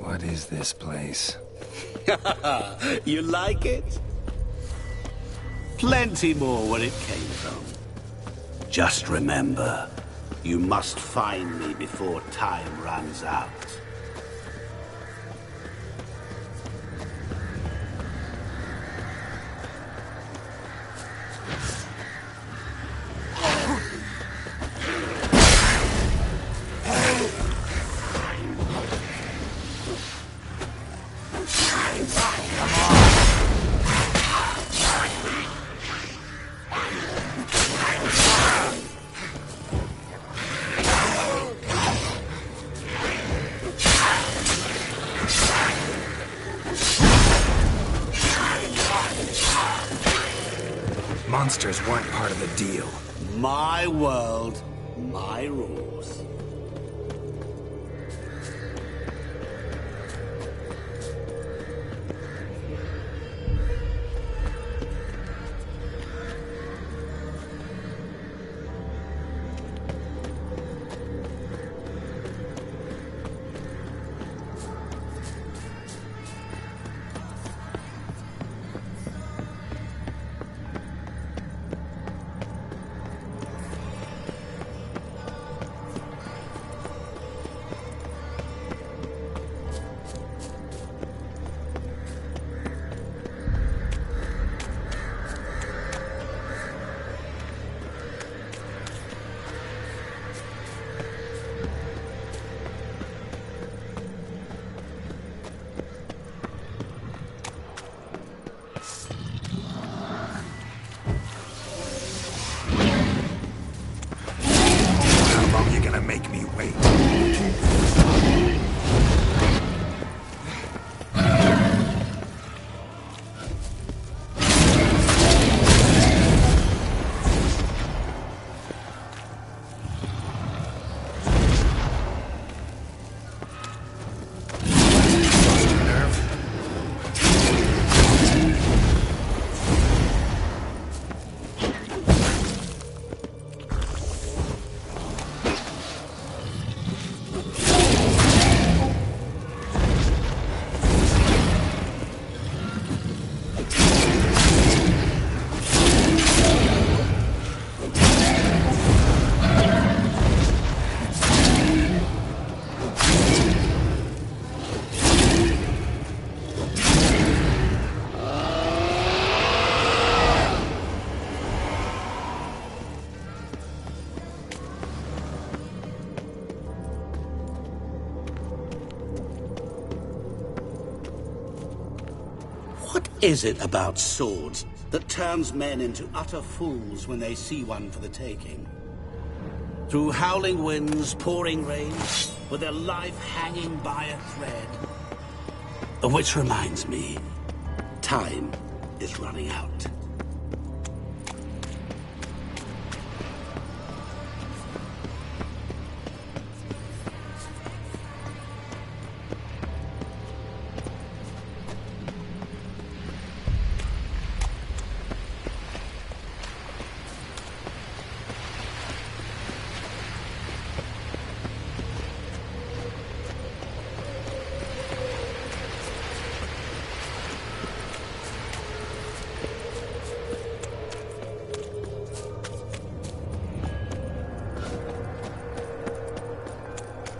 What is this place? You like it? Plenty more where it came from. Just remember, you must find me before time runs out. Monsters weren't part of the deal. My world, my rules. Make me wait. What is it about swords that turns men into utter fools when they see one for the taking? Through howling winds, pouring rain, with their life hanging by a thread. Which reminds me, time is running out.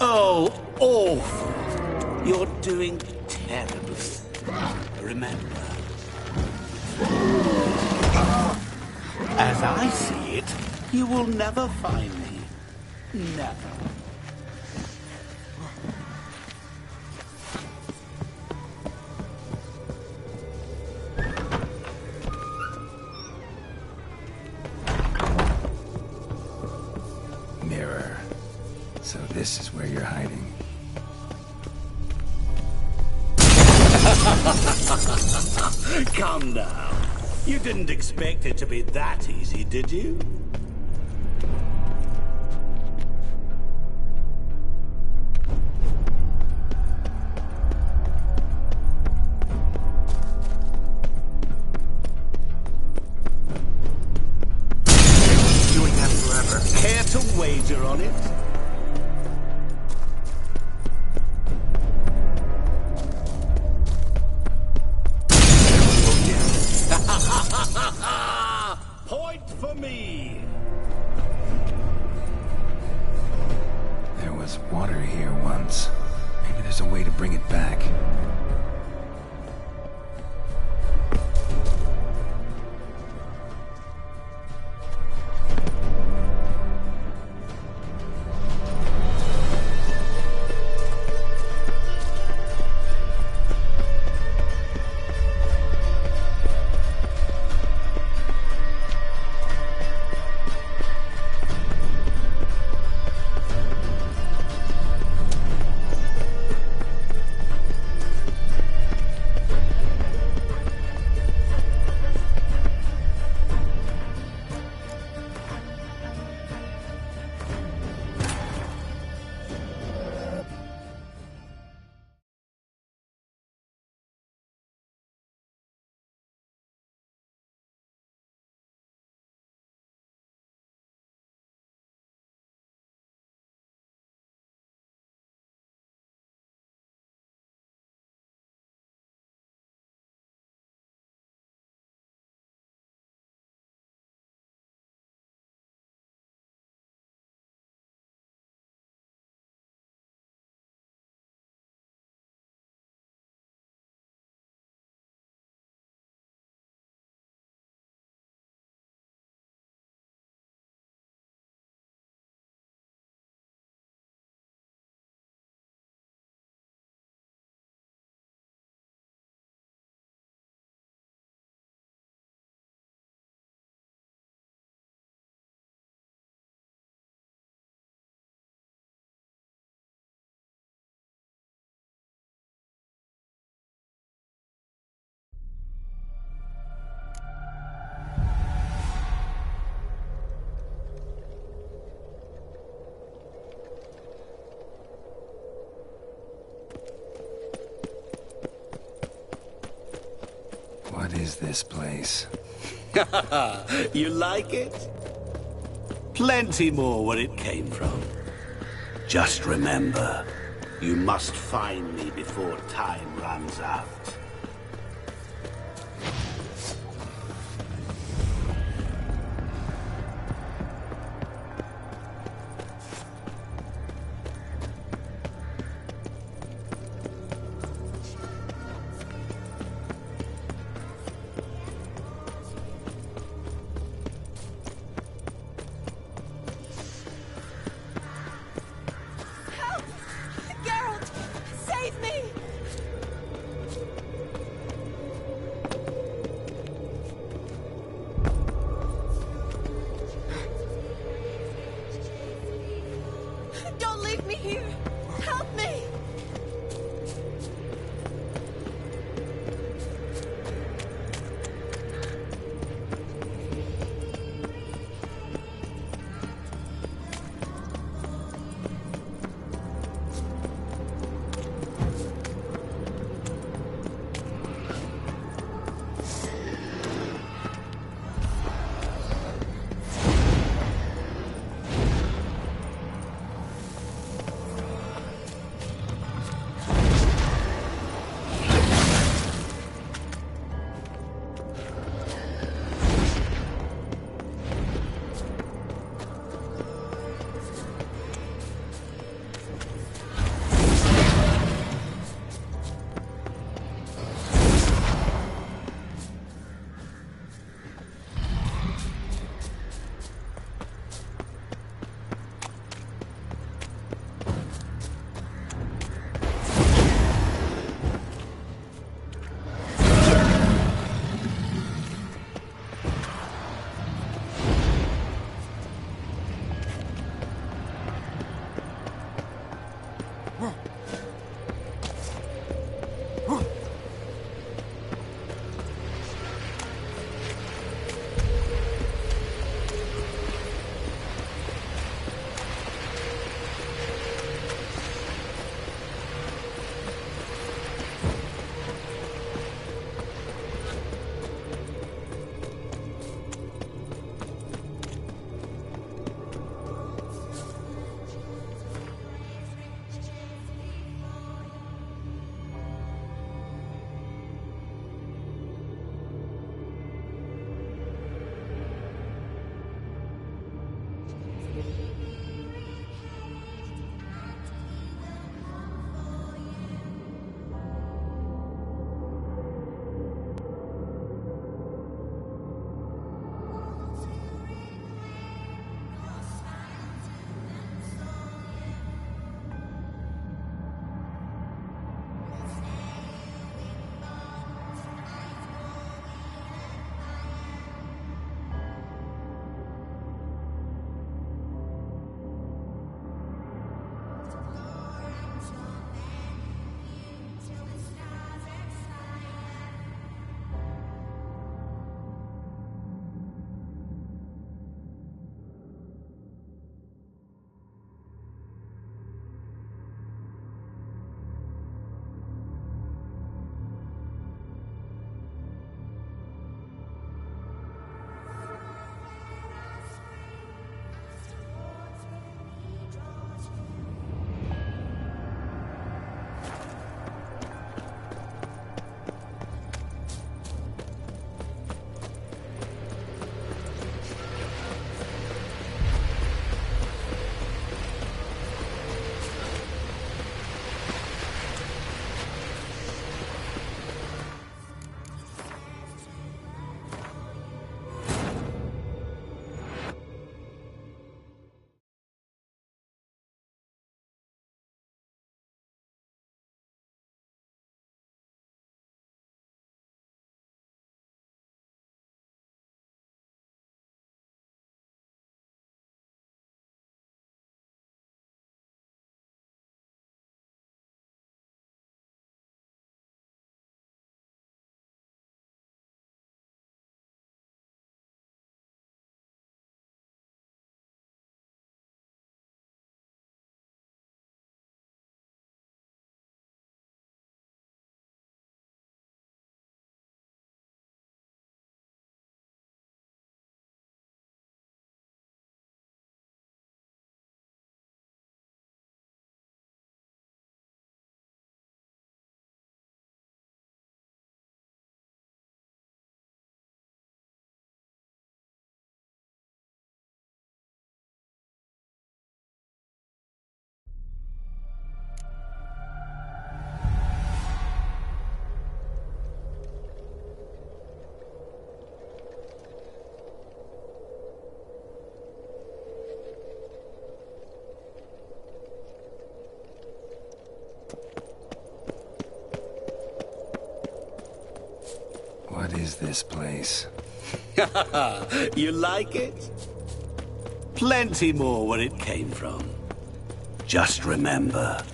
Oh, awful. You're doing terribly. Remember. As I see it, you will never find me. Never. Mirror. So this is where you're hiding. Come now. You didn't expect it to be that easy, did you? Doing that forever. Care to wager on it? bring it back. What is this place? You like it? Plenty more where it came from. Just remember, you must find me before time runs out. What is this place? You like it? Plenty more where it came from. Just remember,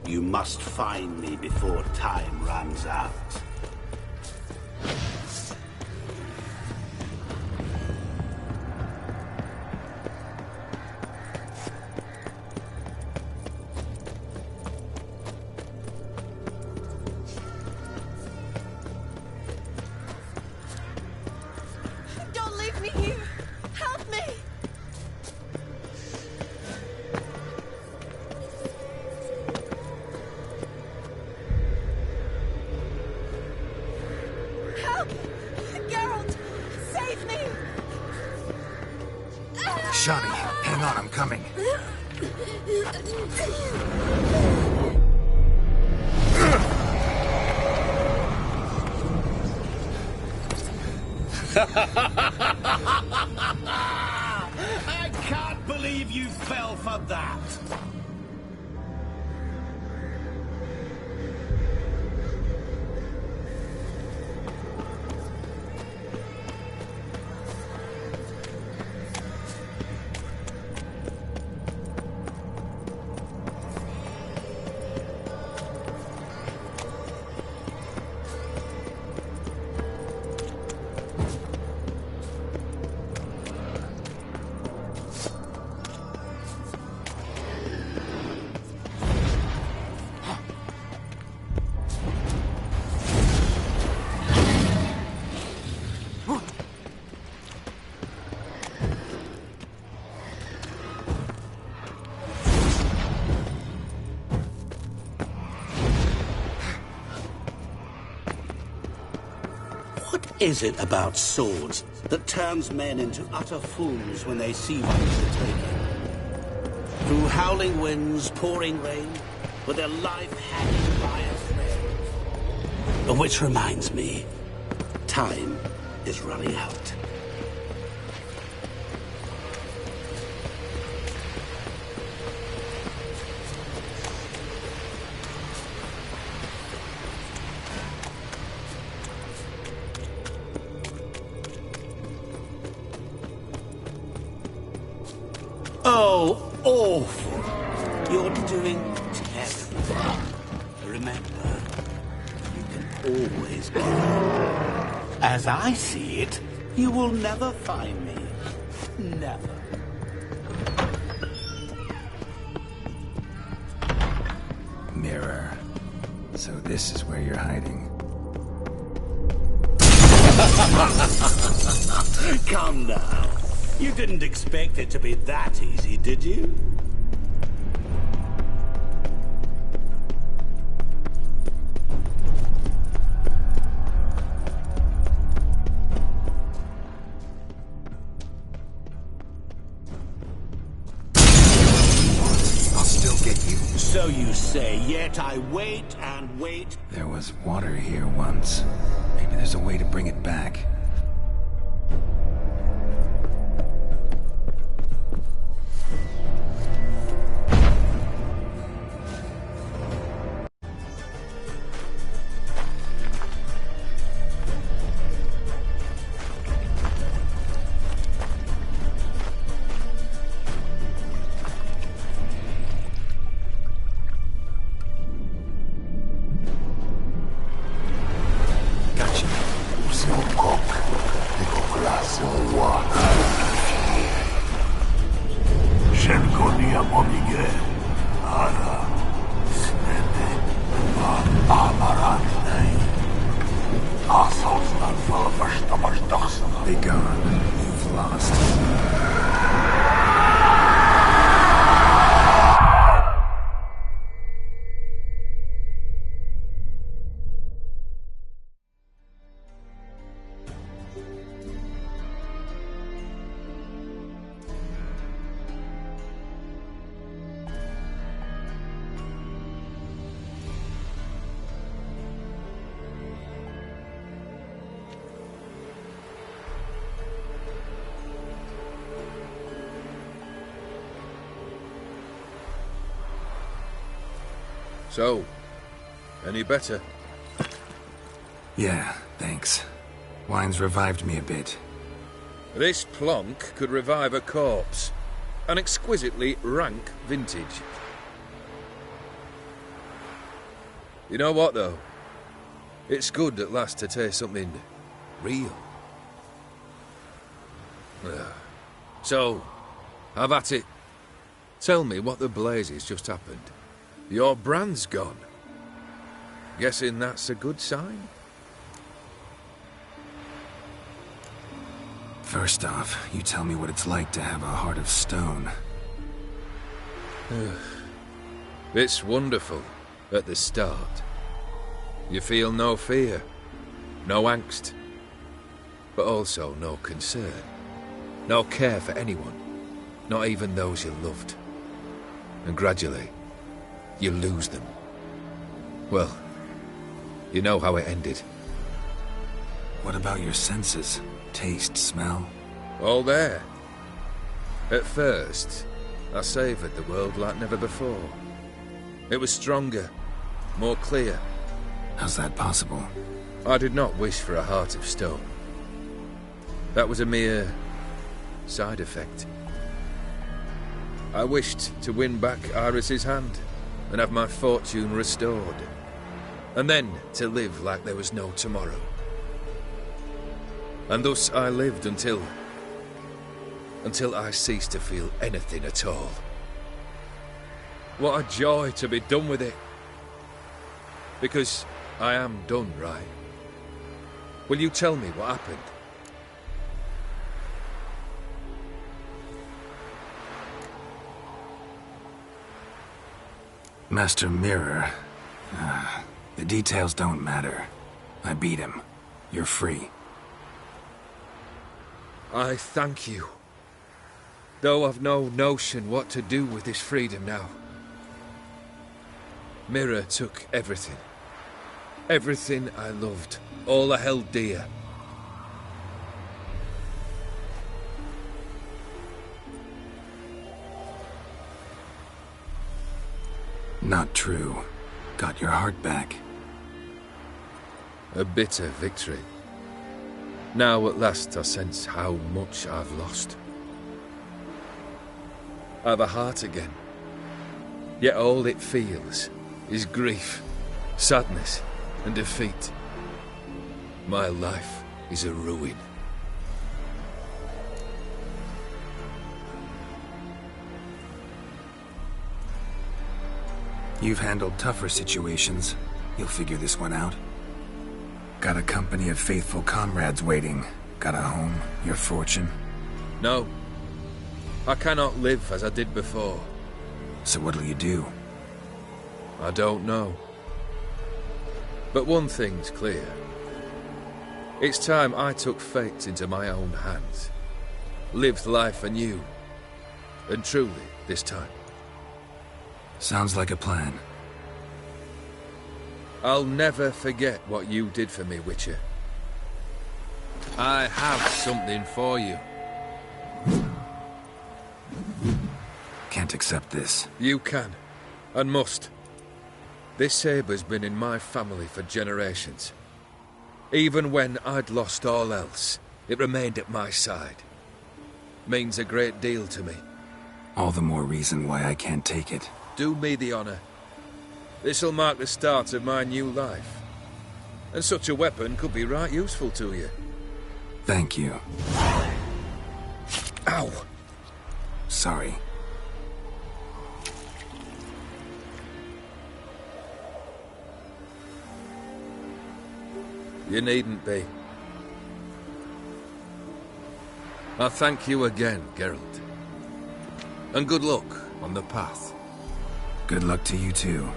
you must find me before time runs out. Don't leave me here! Help me! Help! Geralt! Save me! Shani, hang on, I'm coming. I can't believe you fell for that! What is it about swords that turns men into utter fools when they see one for the taking? Through howling winds, pouring rain, with their life hanging by a thread. Which reminds me, time is running out. Oh, awful. You're doing terrible. Remember, you can always give up. As I see it, you will never find me. Never. Mirror. So this is where you're hiding. Come now. You didn't expect it to be that easy, did you? I'll still get you. So you say, yet I wait and wait. There was water here once. Maybe there's a way to bring it back. Be gone. You've lost. So, any better? Yeah, thanks. Wine's revived me a bit. This plonk could revive a corpse. An exquisitely rank vintage. You know what, though? It's good at last to taste something real. So, have at it. Tell me what the blazes just happened. Your brand's gone. Guessing that's a good sign? First off, you tell me what it's like to have a heart of stone. It's wonderful at the start. You feel no fear, no angst, but also no concern, no care for anyone, not even those you loved. And gradually, you lose them. Well, you know how it ended. What about your senses? Taste, smell? All there. At first, I savoured the world like never before. It was stronger, more clear. How's that possible? I did not wish for a heart of stone. That was a mere side effect. I wished to win back Iris's hand and have my fortune restored. And then to live like there was no tomorrow. And thus I lived until I ceased to feel anything at all. What a joy to be done with it. Because I am done, right? Will you tell me what happened? Master Mirror. The details don't matter. I beat him. You're free. I thank you. Though I've no notion what to do with this freedom now. Mirror took everything. Everything I loved. All I held dear. Not true. Got your heart back. A bitter victory. Now at last I sense how much I've lost. I've a heart again. Yet all it feels is grief, sadness, and defeat. My life is a ruin. You've handled tougher situations. You'll figure this one out. Got a company of faithful comrades waiting. Got a home, your fortune. No. I cannot live as I did before. So what'll you do? I don't know. But one thing's clear. It's time I took fate into my own hands. Lived life anew. And truly, this time. Sounds like a plan. I'll never forget what you did for me, Witcher. I have something for you. Can't accept this. You can, and must. This sabre's been in my family for generations. Even when I'd lost all else, it remained at my side. Means a great deal to me. All the more reason why I can't take it. Do me the honor. This'll mark the start of my new life. And such a weapon could be right useful to you. Thank you. Ow! Sorry. You needn't be. I thank you again, Geralt. And good luck on the path. Good luck to you too.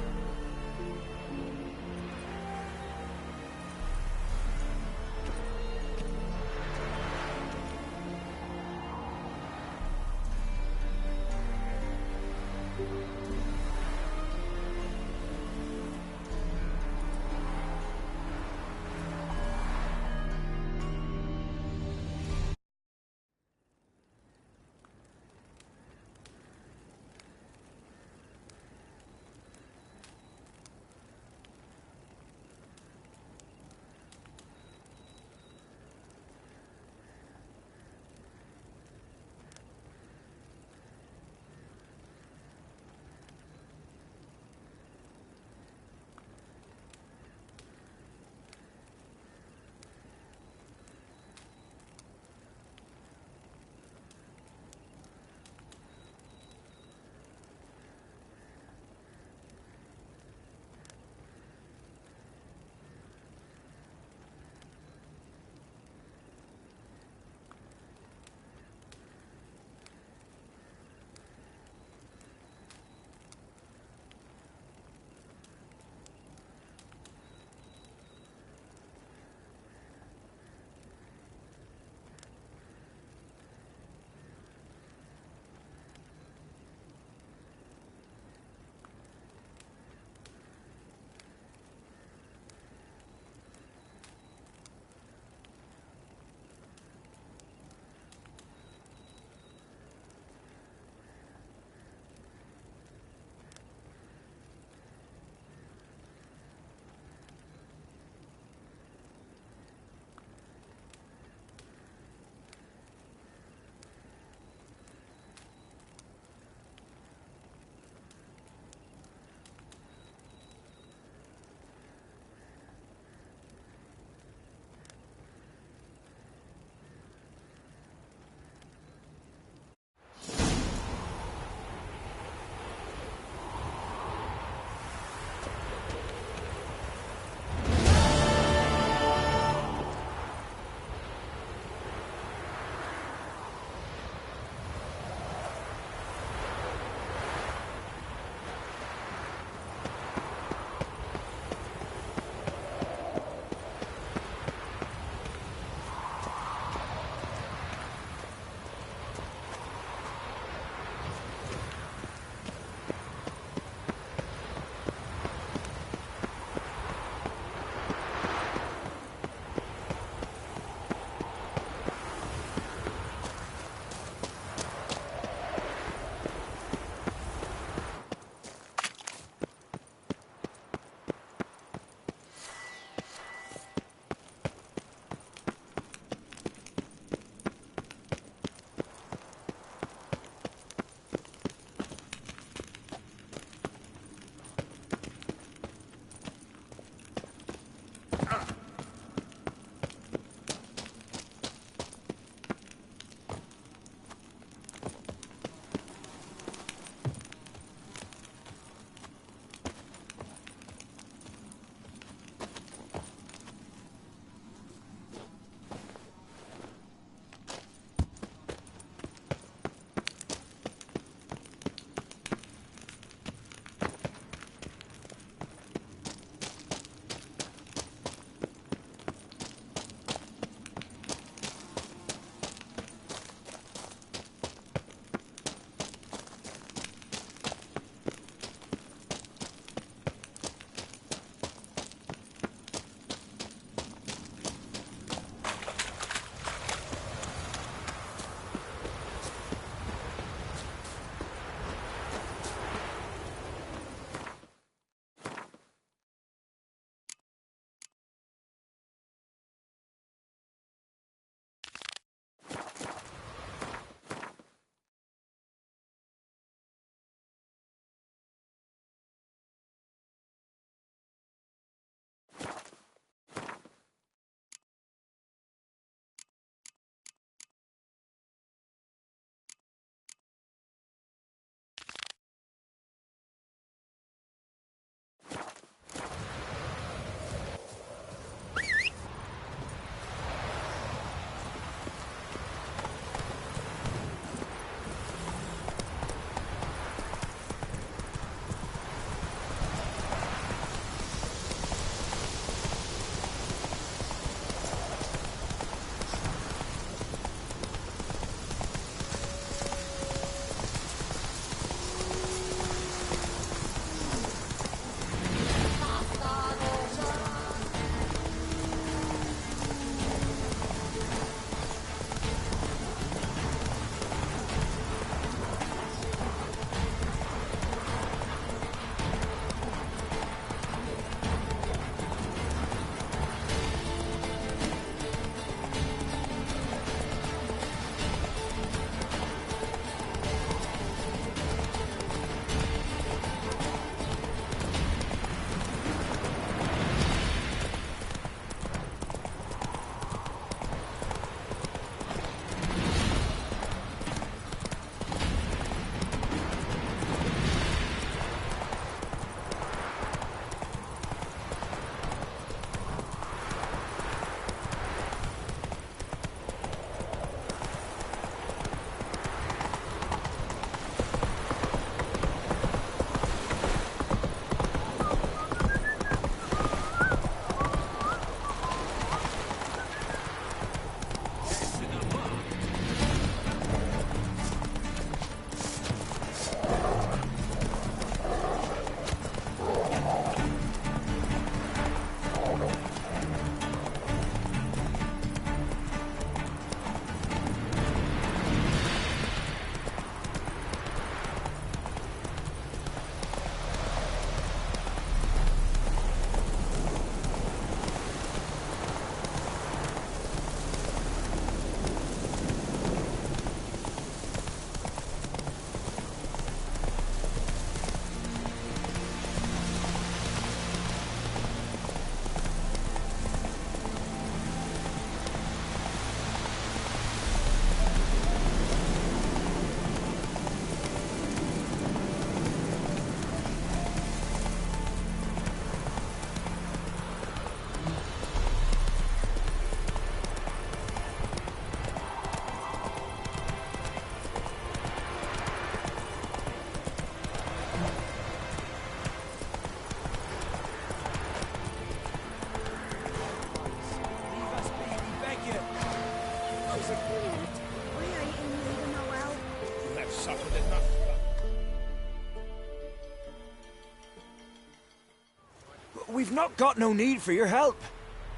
we've not got no need for your help.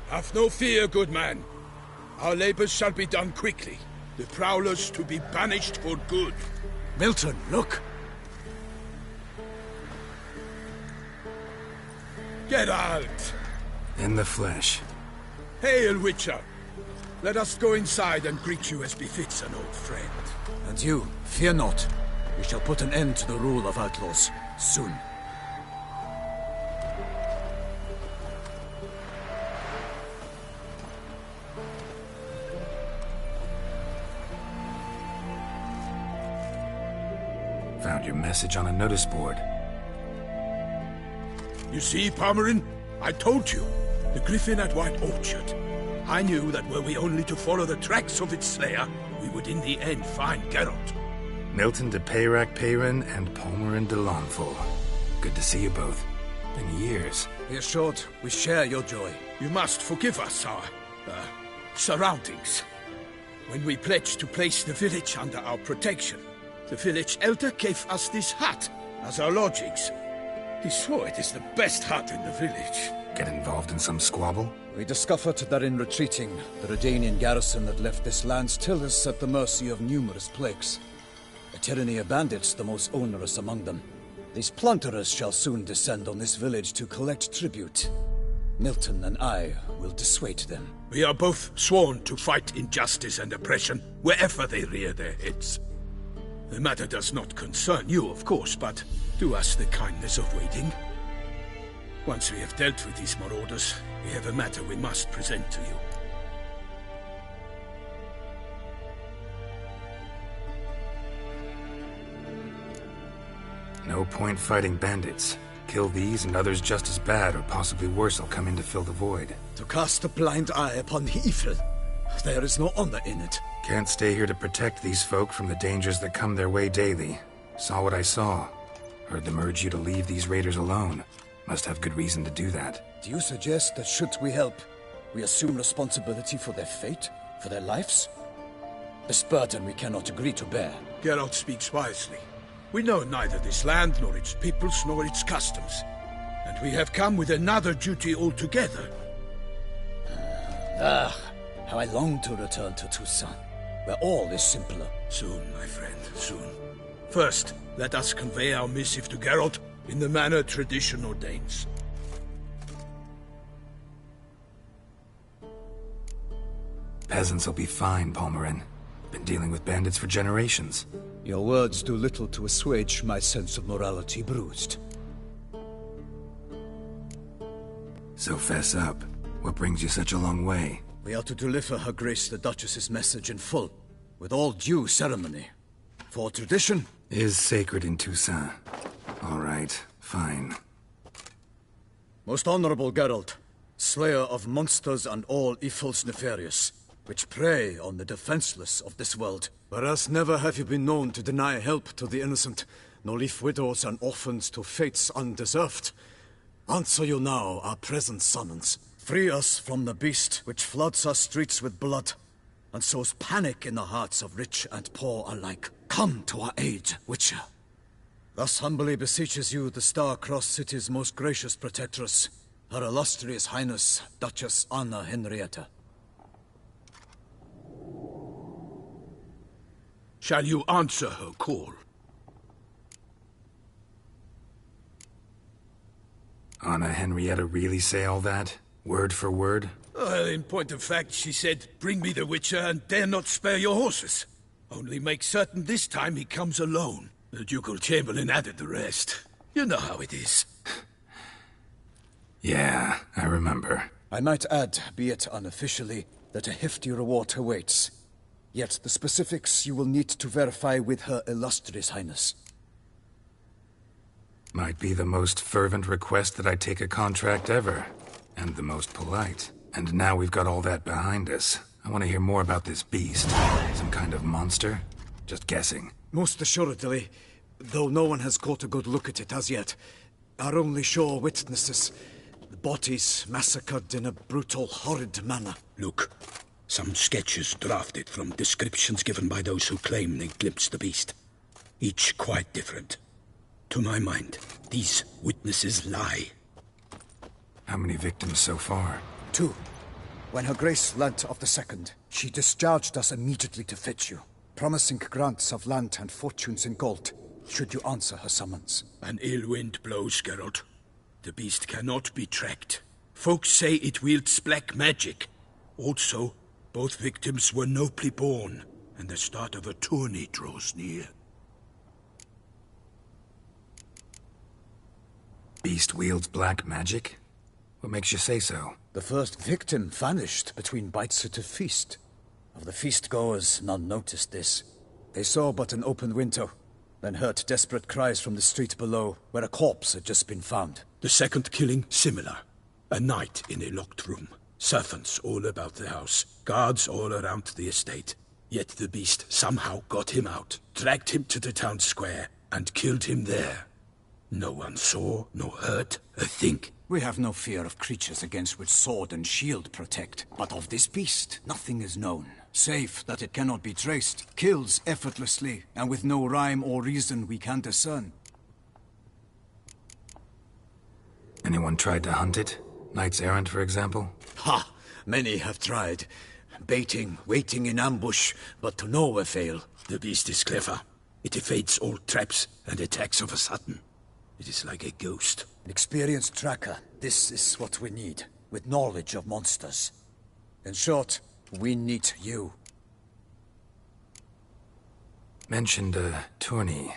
Have no fear, good man. Our labors shall be done quickly. The prowlers to be banished for good. Milton, look! Geralt! In the flesh. Hail, Witcher! Let us go inside and greet you as befits an old friend. And you, fear not. We shall put an end to the rule of outlaws, soon. Found your message on a notice board. You see, Palmerin? I told you. The griffin at White Orchard. I knew that were we only to follow the tracks of its slayer, we would in the end find Geralt. Milton de Peyrac Peyrin and Palmerin de Lawnful. Good to see you both. Been years. Be assured, we share your joy. You must forgive us our, surroundings. When we pledged to place the village under our protection, the village elder gave us this hut as our lodgings. He swore it is the best hut in the village. Get involved in some squabble? We discovered that in retreating, the Redanian garrison that left this land still is at the mercy of numerous plagues. A tyranny of bandits, the most onerous among them. These plunderers shall soon descend on this village to collect tribute. Milton and I will dissuade them. We are both sworn to fight injustice and oppression wherever they rear their heads. The matter does not concern you, of course, but do us the kindness of waiting. Once we have dealt with these marauders, we have a matter we must present to you. No point fighting bandits. Kill these and others just as bad or possibly worse will come in to fill the void. To cast a blind eye upon the evil. There is no honor in it. Can't stay here to protect these folk from the dangers that come their way daily. Saw what I saw. Heard them urge you to leave these raiders alone. Must have good reason to do that. Do you suggest that should we help, we assume responsibility for their fate, for their lives? A burden we cannot agree to bear. Geralt speaks wisely. We know neither this land, nor its peoples, nor its customs. And we have come with another duty altogether. How I long to return to Toussaint, where all is simpler. Soon, my friend, soon. First, let us convey our missive to Geralt in the manner tradition ordains. Peasants will be fine, Palmerin. Been dealing with bandits for generations. Your words do little to assuage my sense of morality bruised. So fess up. What brings you such a long way? We are to deliver Her Grace the Duchess's message in full, with all due ceremony. For tradition is sacred in Toussaint. All right, fine. Most honorable Geralt, slayer of monsters and all evils nefarious, which prey on the defenseless of this world. Whereas never have you been known to deny help to the innocent, nor leave widows and orphans to fates undeserved. Answer you now our present summons. Free us from the beast which floods our streets with blood, and sows panic in the hearts of rich and poor alike. Come to our aid, Witcher. Thus humbly beseeches you the Star-Crossed City's most gracious protectress, Her Illustrious Highness, Duchess Anna Henrietta. Shall you answer her call? Anna Henrietta really say all that? Word for word? Well, in point of fact, she said, bring me the Witcher and dare not spare your horses. Only make certain this time he comes alone. The Ducal Chamberlain added the rest. You know how it is. Yeah, I remember. I might add, be it unofficially, that a hefty reward awaits. Yet the specifics you will need to verify with Her Illustrious Highness. Might be the most fervent request that I take a contract ever. And the most polite. And now we've got all that behind us. I want to hear more about this beast. Some kind of monster? Just guessing. Most assuredly, though no one has caught a good look at it as yet. Our only sure witnesses. The bodies massacred in a brutal, horrid manner. Look, some sketches drafted from descriptions given by those who claim they glimpsed the beast. Each quite different. To my mind, these witnesses lie. How many victims so far? 2. When Her Grace learnt of the second, she discharged us immediately to fetch you, promising grants of land and fortunes in gold, should you answer her summons. An ill wind blows, Geralt. The beast cannot be tracked. Folks say it wields black magic. Also, both victims were nobly born, and the start of a tourney draws near. Beast wields black magic? What makes you say so? The first victim vanished between bites at a feast. Of the feast-goers, none noticed this. They saw but an open window, then heard desperate cries from the street below, where a corpse had just been found. The second killing, similar. A night in a locked room. Servants all about the house. Guards all around the estate. Yet the beast somehow got him out, dragged him to the town square, and killed him there. No one saw, nor heard a thing. We have no fear of creatures against which sword and shield protect. But of this beast, nothing is known. Save that it cannot be traced, kills effortlessly, and with no rhyme or reason we can discern. Anyone tried to hunt it? Knights errant, for example? Ha! Many have tried. Baiting, waiting in ambush, but to no avail. The beast is clever. It evades all traps and attacks of a sudden. It is like a ghost. An experienced tracker. This is what we need, with knowledge of monsters. In short, we need you. Mentioned a tourney.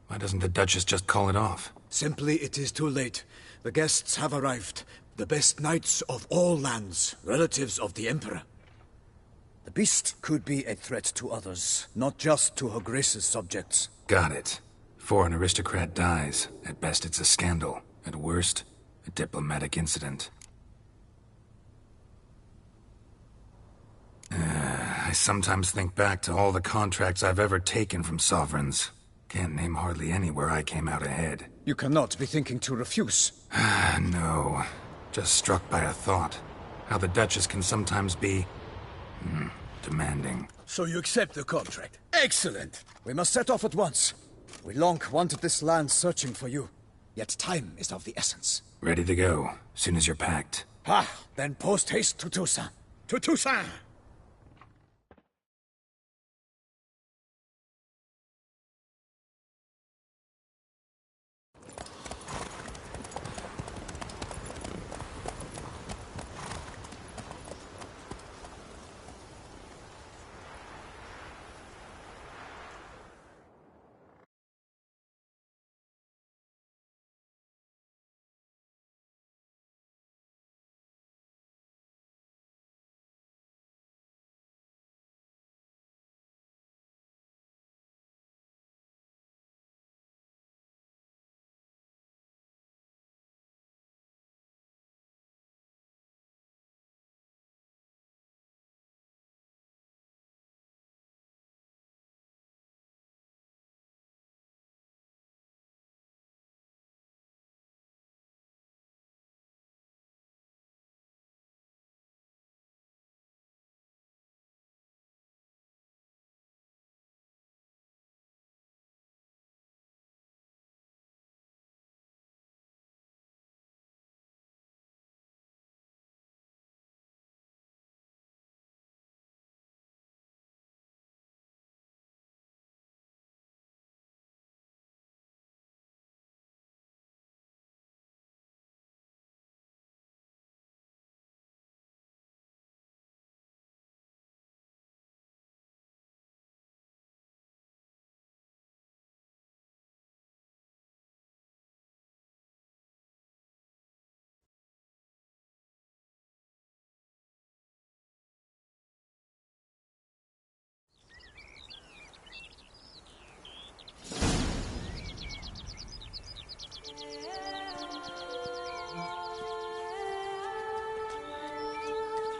Why doesn't the Duchess just call it off? Simply, it is too late. The guests have arrived. The best knights of all lands, relatives of the Emperor. The beast could be a threat to others, not just to Her Grace's subjects. Got it. Before an aristocrat dies, at best it's a scandal. At worst, a diplomatic incident. I sometimes think back to all the contracts I've ever taken from sovereigns. Can't name hardly any where I came out ahead. You cannot be thinking to refuse. No. Just struck by a thought. How the Duchess can sometimes be... demanding. So you accept the contract? Excellent! We must set off at once. We long wanted this land searching for you. Yet time is of the essence. Ready to go, soon as you're packed. Then post-haste to Toussaint. To Toussaint!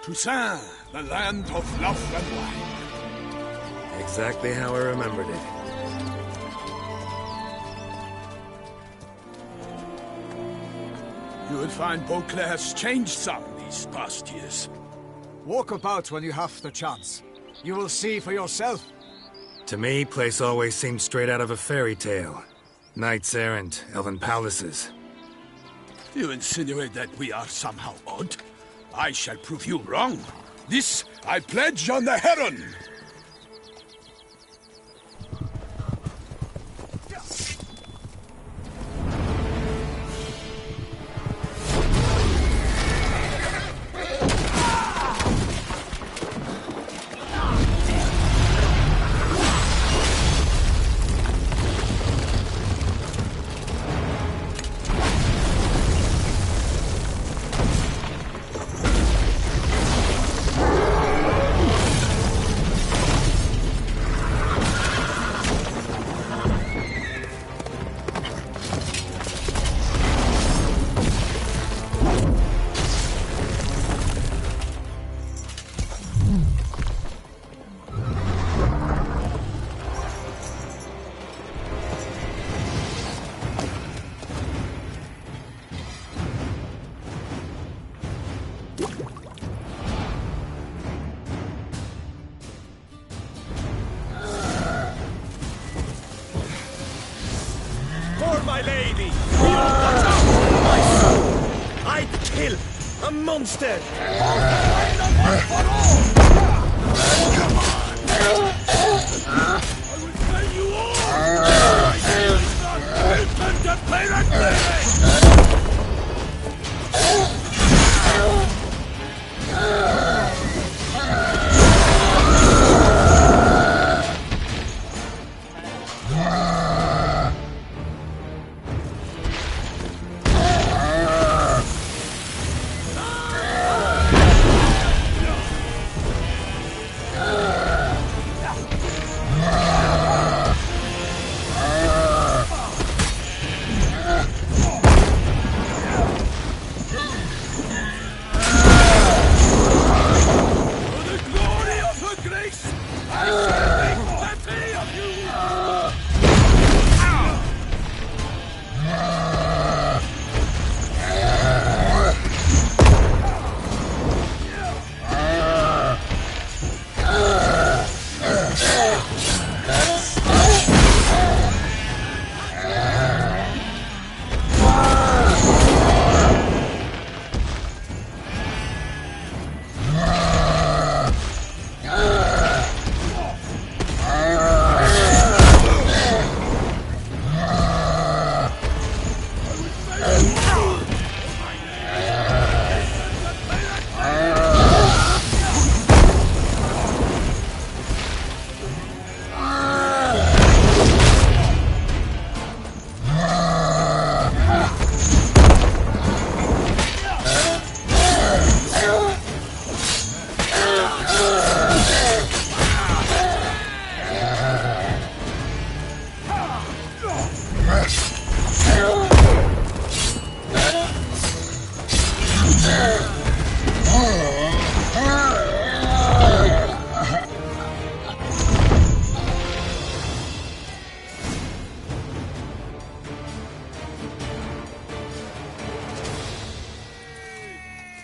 Toussaint, the land of love and wine. Exactly how I remembered it. You will find Beauclair's changed some these past years. Walk about when you have the chance. You will see for yourself. To me, place always seemed straight out of a fairy tale. Knights errant, elven palaces. You insinuate that we are somehow odd? I shall prove you wrong. This I pledge on the Heron! My lady! Watch out! My soul! I'd kill a monster! Come on! I will tell you all! My name is not to play that game!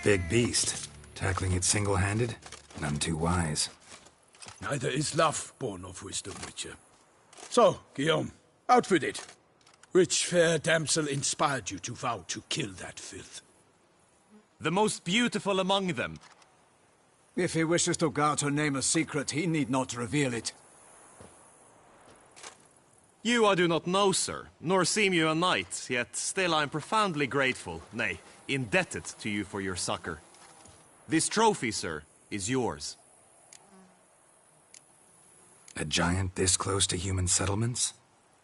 Big beast. Tackling it single-handed? None too wise. Neither is love born of wisdom, Witcher. So, Guillaume, out with it. Which fair damsel inspired you to vow to kill that filth? The most beautiful among them. If he wishes to guard her name a secret, he need not reveal it. You I do not know, sir, nor seem you a knight, yet still I am profoundly grateful, nay, indebted to you for your succor. This trophy, sir, is yours. A giant this close to human settlements?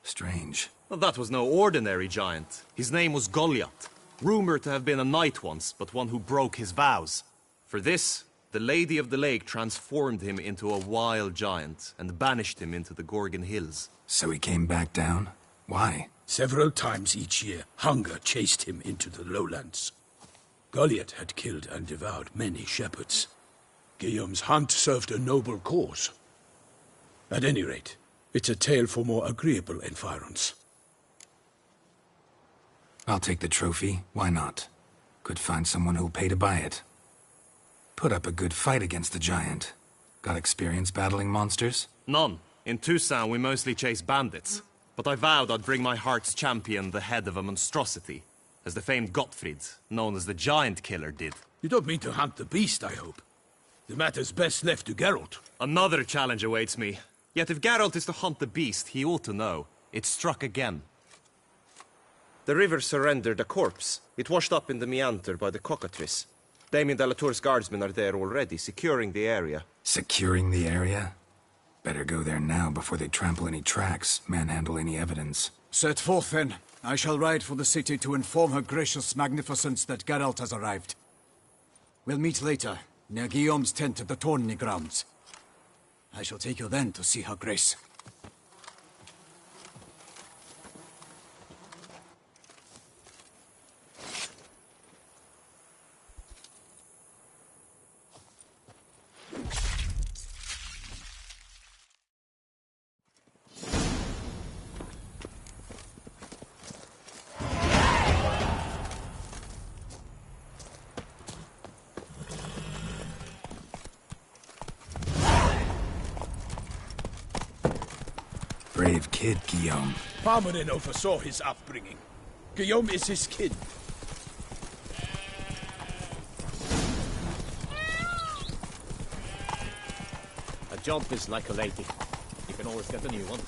Strange. Well, that was no ordinary giant. His name was Goliath, rumored to have been a knight once, but one who broke his vows. For this, the Lady of the Lake transformed him into a wild giant and banished him into the Gorgon Hills. So he came back down? Why? Several times each year, hunger chased him into the lowlands. Goliath had killed and devoured many shepherds. Guillaume's hunt served a noble cause. At any rate, it's a tale for more agreeable environs. I'll take the trophy. Why not? Could find someone who'll pay to buy it. Put up a good fight against the giant. Got experience battling monsters? None. In Toussaint, we mostly chase bandits. But I vowed I'd bring my heart's champion the head of a monstrosity. as the famed Gottfried, known as the Giant Killer, did. You don't mean to hunt the beast, I hope. The matter's best left to Geralt. Another challenge awaits me. Yet if Geralt is to hunt the beast, he ought to know. It struck again. The river surrendered a corpse. It washed up in the meander by the cockatrice. Damien de la Tour's guardsmen are there already, securing the area. Securing the area? Better go there now before they trample any tracks, manhandle any evidence. Set forth, then. I shall ride for the city to inform her gracious magnificence that Geralt has arrived. We'll meet later, near Guillaume's tent at the Tourney grounds. I shall take you then to see her grace. Brave kid, Guillaume. Parmanin oversaw his upbringing. Guillaume is his kid. A job is like a lady. You can always get a new one.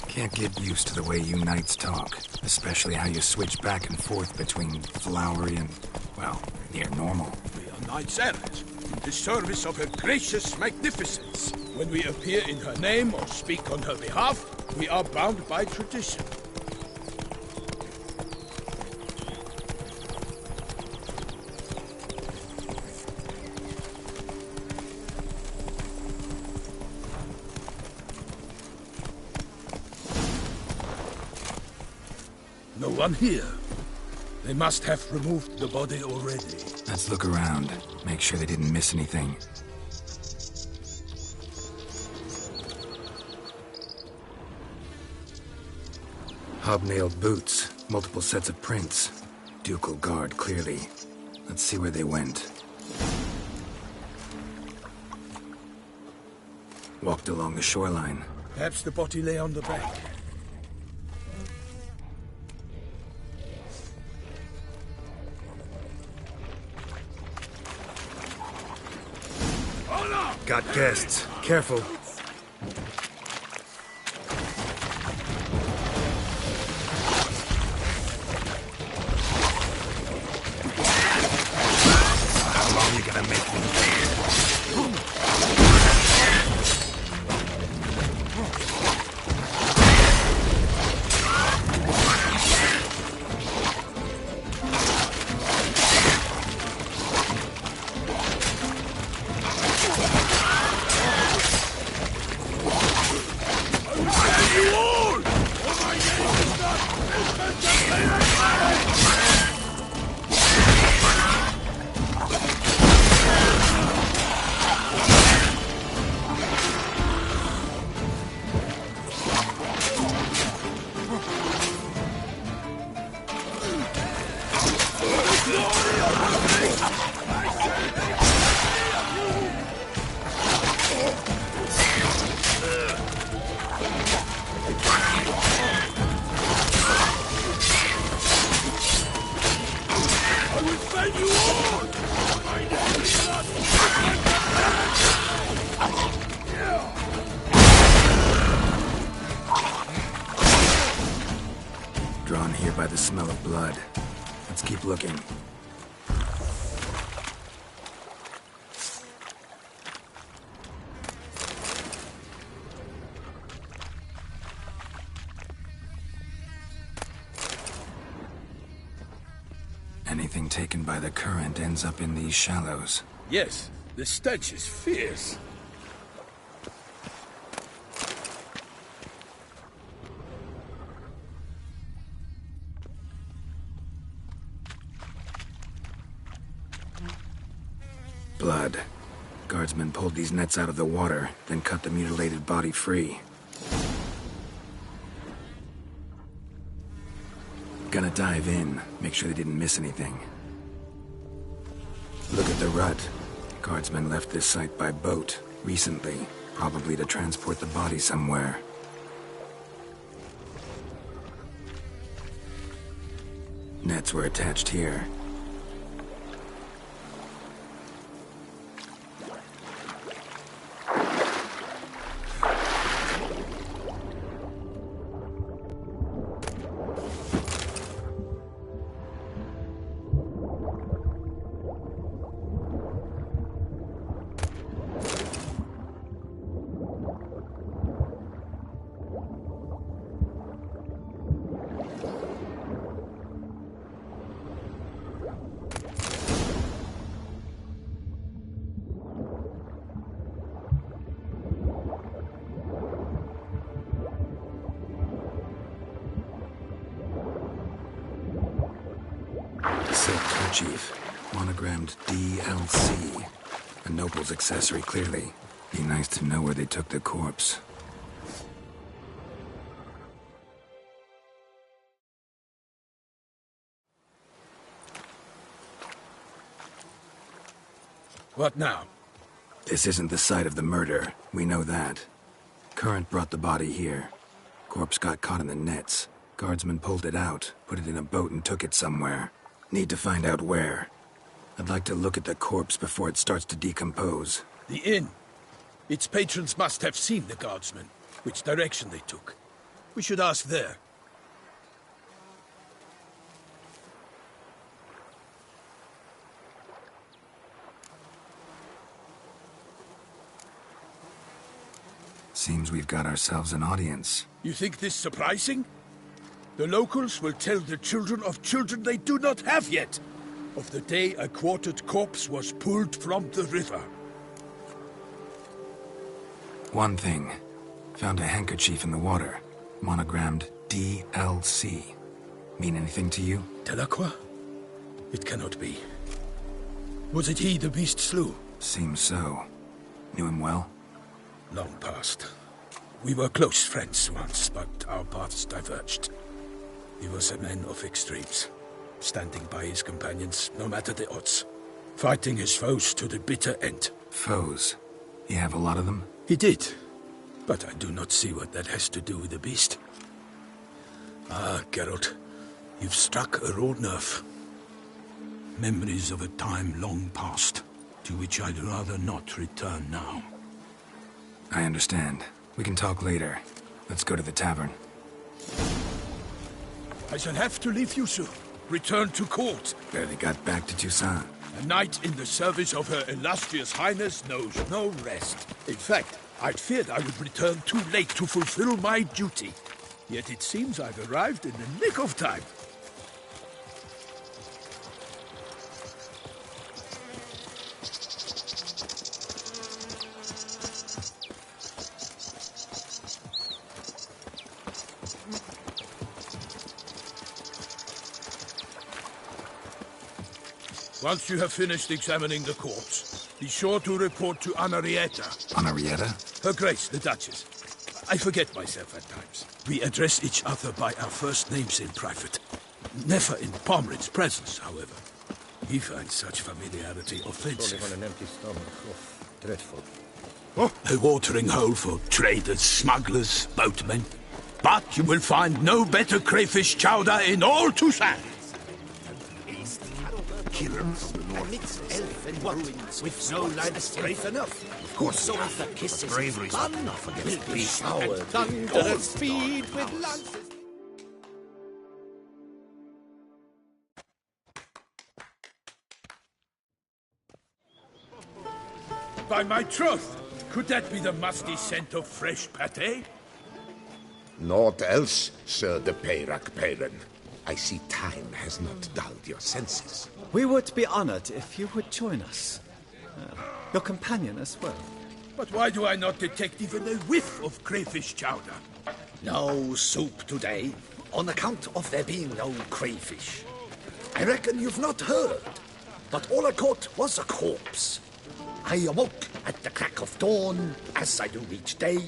Can't get used to the way you knights talk, especially how you switch back and forth between flowery and, well, near normal. We are knights errant, in the service of her gracious magnificence. When we appear in her name or speak on her behalf, we are bound by tradition. No one here. They must have removed the body already. Let's look around. Make sure they didn't miss anything. Hobnailed boots. Multiple sets of prints. Ducal guard, clearly. Let's see where they went. Walked along the shoreline. Perhaps the body lay on the bank. Got guests. Careful. How long you gonna make me wait? Drawn here by the smell of blood. Let's keep looking. Anything taken by the current ends up in these shallows. Yes, the stench is fierce. Blood. Guardsmen pulled these nets out of the water, then cut the mutilated body free. Gonna dive in, make sure they didn't miss anything. Look at the rut. Guardsmen left this site by boat, Recently, probably to transport the body somewhere. Nets were attached here. Silk kerchief, monogrammed DLC. A noble's accessory, clearly. Be nice to know where they took the corpse. What now? This isn't the site of the murder. We know that. Current brought the body here. Corpse got caught in the nets. Guardsmen pulled it out, put it in a boat and took it somewhere. Need to find out where. I'd like to look at the corpse before it starts to decompose. The inn. Its patrons must have seen the guardsmen, which direction they took. We should ask there. Seems we've got ourselves an audience. You think this surprising? The locals will tell the children of children they do not have yet, of the day a quartered corpse was pulled from the river. One thing. Found a handkerchief in the water. Monogrammed DLC. Mean anything to you? Delacroix? It cannot be. Was it he the beast slew? Seems so. Knew him well? Long past. We were close friends once, but our paths diverged. He was a man of extremes, standing by his companions, no matter the odds. Fighting his foes to the bitter end. Foes? You have a lot of them? He did, but I do not see what that has to do with the beast. Ah, Geralt, you've struck a raw nerve. Memories of a time long past, to which I'd rather not return now. I understand. We can talk later. Let's go to the tavern. I shall have to leave you soon. Return to court. Barely got back to Toussaint. A knight in the service of Her Illustrious Highness knows no rest. In fact, I'd feared I would return too late to fulfill my duty. Yet it seems I've arrived in the nick of time. Once you have finished examining the corpse, be sure to report to Anarietta. Anarietta? Her Grace, the Duchess. I forget myself at times. We address each other by our first names in private. Never in Pomrin's presence, however. He finds such familiarity offensive. On an empty stomach. Oh, dreadful. A watering hole for traders, smugglers, boatmen. But you will find no better crayfish chowder in all Toussaint. Killers, elf and ruins, with no land brave enough. Of course, so if the kisses bravery's fun enough against the showered thunder and speed with lances. By my troth, could that be the musty scent of fresh pâté? Naught else, Sir de Peyrac Peyren. I see time has not dulled your senses. We would be honored if you would join us. Your companion as well. But why do I not detect even a whiff of crayfish chowder? No soup today, on account of there being no crayfish. I reckon you've not heard, but all I caught was a corpse. I awoke at the crack of dawn, as I do each day.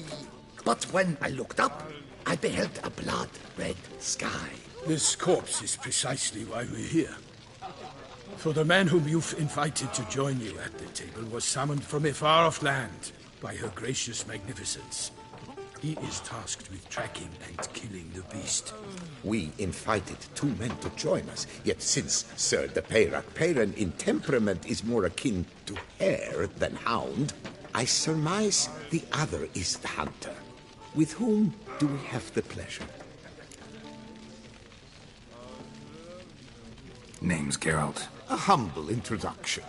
But when I looked up, I beheld a blood-red sky. This corpse is precisely why we're here. For the man whom you've invited to join you at the table was summoned from a far-off land. by her gracious magnificence. He is tasked with tracking and killing the beast. We invited 2 men to join us, yet since Sir the Peyrak in temperament is more akin to hare than hound, I surmise the other is the hunter. With whom do we have the pleasure? Name's Geralt. A humble introduction.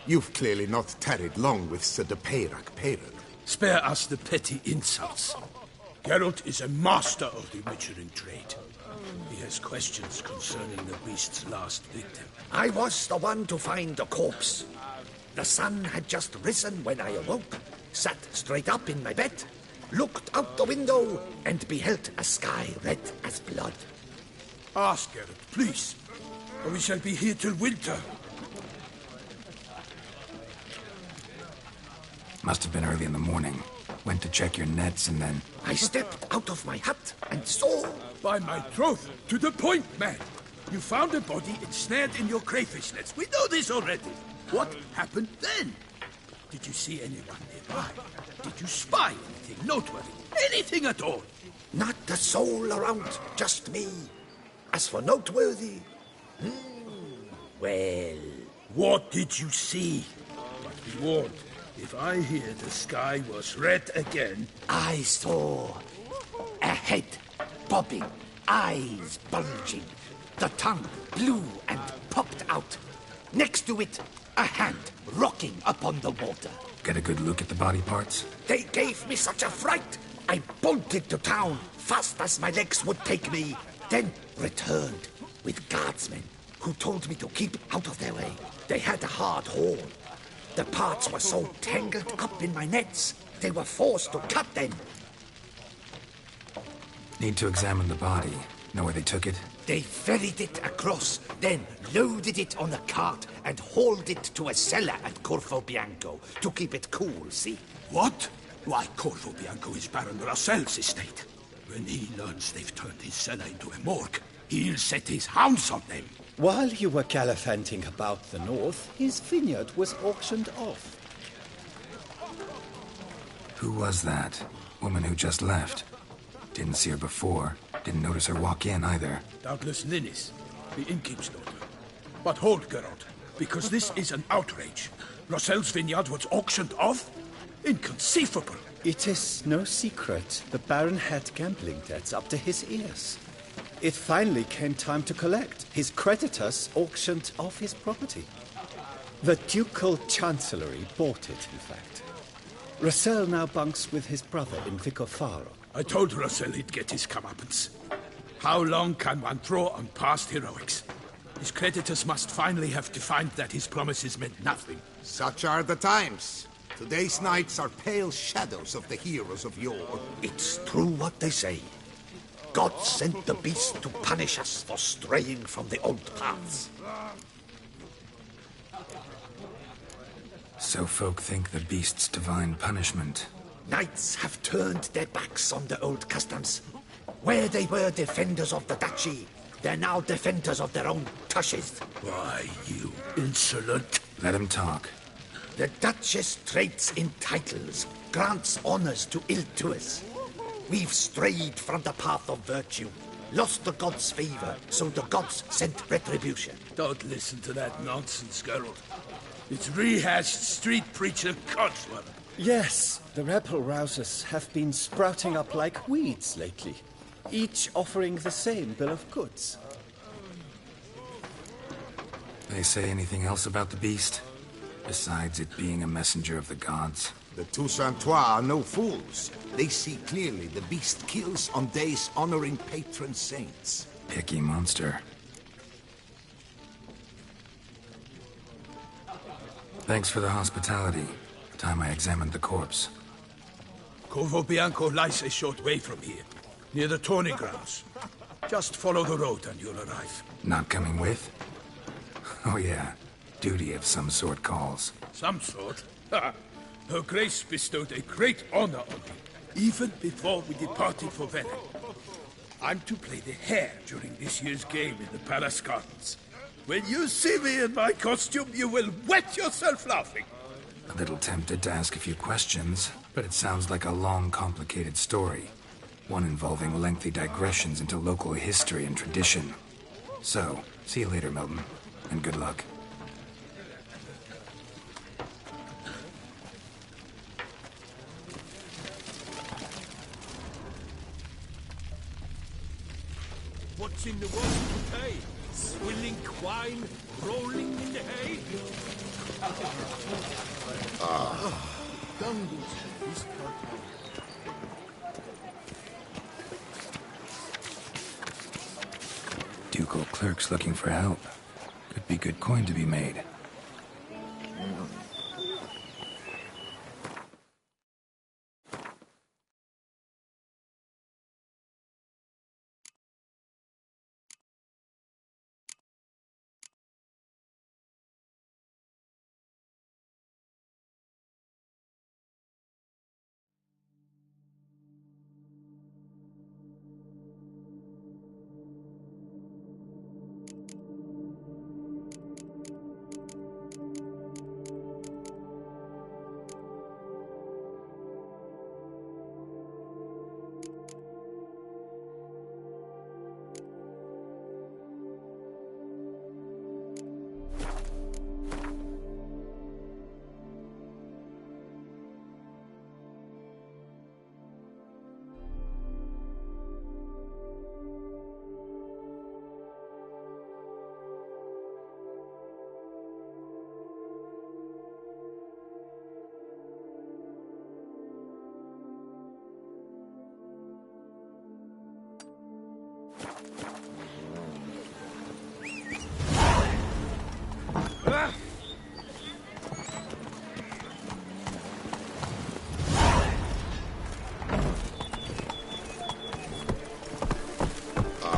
You've clearly not tarried long with Sir the Peyrak. Spare us the petty insults. Geralt is a master of the witchering trade. He has questions concerning the beast's last victim. I was the one to find the corpse. The sun had just risen when I awoke, sat straight up in my bed, looked out the window, and beheld a sky red as blood. Ask Geralt, please, or we shall be here till winter. Must have been early in the morning. Went to check your nets and then... I stepped out of my hut and saw... By my troth, to the point, man. You found a body ensnared in your crayfish nets. We know this already. What happened then? Did you see anyone nearby? Did you spy anything noteworthy? Anything at all? Not a soul around, just me. As for noteworthy... well... What did you see? But be warned. If I hear the sky was red again... I saw a head bobbing, eyes bulging, the tongue blue and popped out. Next to it, a hand rocking upon the water. Get a good look at the body parts? They gave me such a fright. I bolted to town fast as my legs would take me, then returned with guardsmen who told me to keep out of their way. They had a hard haul. The parts were so tangled up in my nets, they were forced to cut them. Need to examine the body. Know where they took it? They ferried it across, then loaded it on a cart and hauled it to a cellar at Corvo Bianco to keep it cool, see? What? Why, Corvo Bianco is Baron Rossel's estate. When he learns they've turned his cellar into a morgue, he'll set his hounds on them. While you were gallivanting about the north, his vineyard was auctioned off. Who was that? Woman who just left. Didn't see her before. Didn't notice her walk in either. Doubtless Ninnis, the innkeep's daughter. But hold, Geralt, because this is an outrage. Rossel's vineyard was auctioned off? Inconceivable. It is no secret the Baron had gambling debts up to his ears. It finally came time to collect. His creditors auctioned off his property. The Ducal Chancellery bought it, in fact. Rossel now bunks with his brother in Vicofaro. I told Rossel he'd get his comeuppance. How long can one draw on past heroics? His creditors must finally have defined that his promises meant nothing. Such are the times. Today's knights are pale shadows of the heroes of yore. It's true what they say. God sent the beast to punish us for straying from the old paths. So folk think the beast's divine punishment. Knights have turned their backs on the old customs. Where they were defenders of the duchy, they're now defenders of their own tushes. Why, you insolent... Let him talk. The Duchess trades in titles, grants honors to ill-doers. We've strayed from the path of virtue, lost the gods' favor, so the gods sent retribution. Don't listen to that nonsense, Geralt. It's rehashed street preacher codswallop. Yes, the rebel rousers have been sprouting up like weeds lately, each offering the same bill of goods. They say anything else about the beast? Besides it being a messenger of the gods? The Toussaintois are no fools. They see clearly the beast kills on days honoring patron saints. Picky monster. Thanks for the hospitality. Time I examined the corpse. Corvo Bianco lies a short way from here, near the tourney grounds. Just follow the road and you'll arrive. Not coming with? Oh yeah, duty of some sort calls. Some sort? Ha! Her Grace bestowed a great honor on me, even before we departed for Venice. I'm to play the hare during this year's game in the palace gardens. When you see me in my costume, you will wet yourself laughing. A little tempted to ask a few questions. But it sounds like a long, complicated story. One involving lengthy digressions into local history and tradition. So, see you later, Milton, and good luck. What's in the world today? Swilling wine, rolling in the hay? Ducal clerks looking for help. Could be good coin to be made.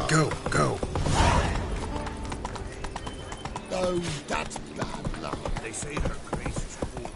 Go, go. Oh, that's bad luck. They say her grace is holy.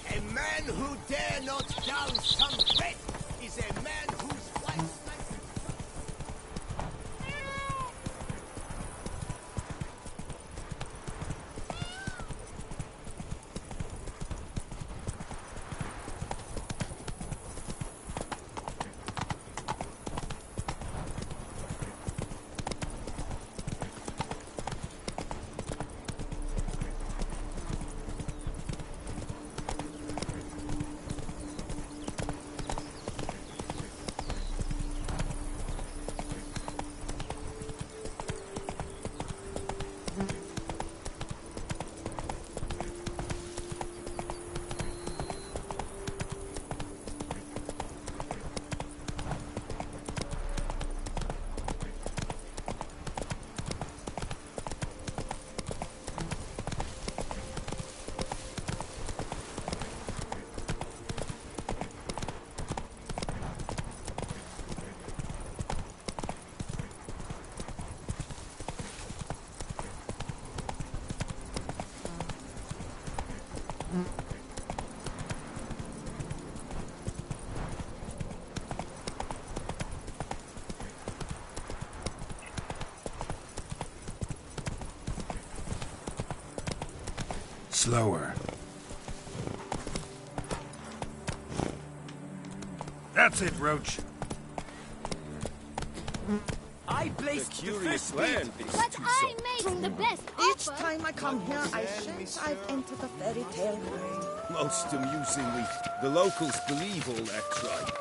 A man who dare not down some red is a man whose wife... Slower. That's it, Roach. I placed the first bid. But I made the best Each offer. time I come here, I sense I've entered a fairy tale world. Most amusingly, the locals believe all that crap.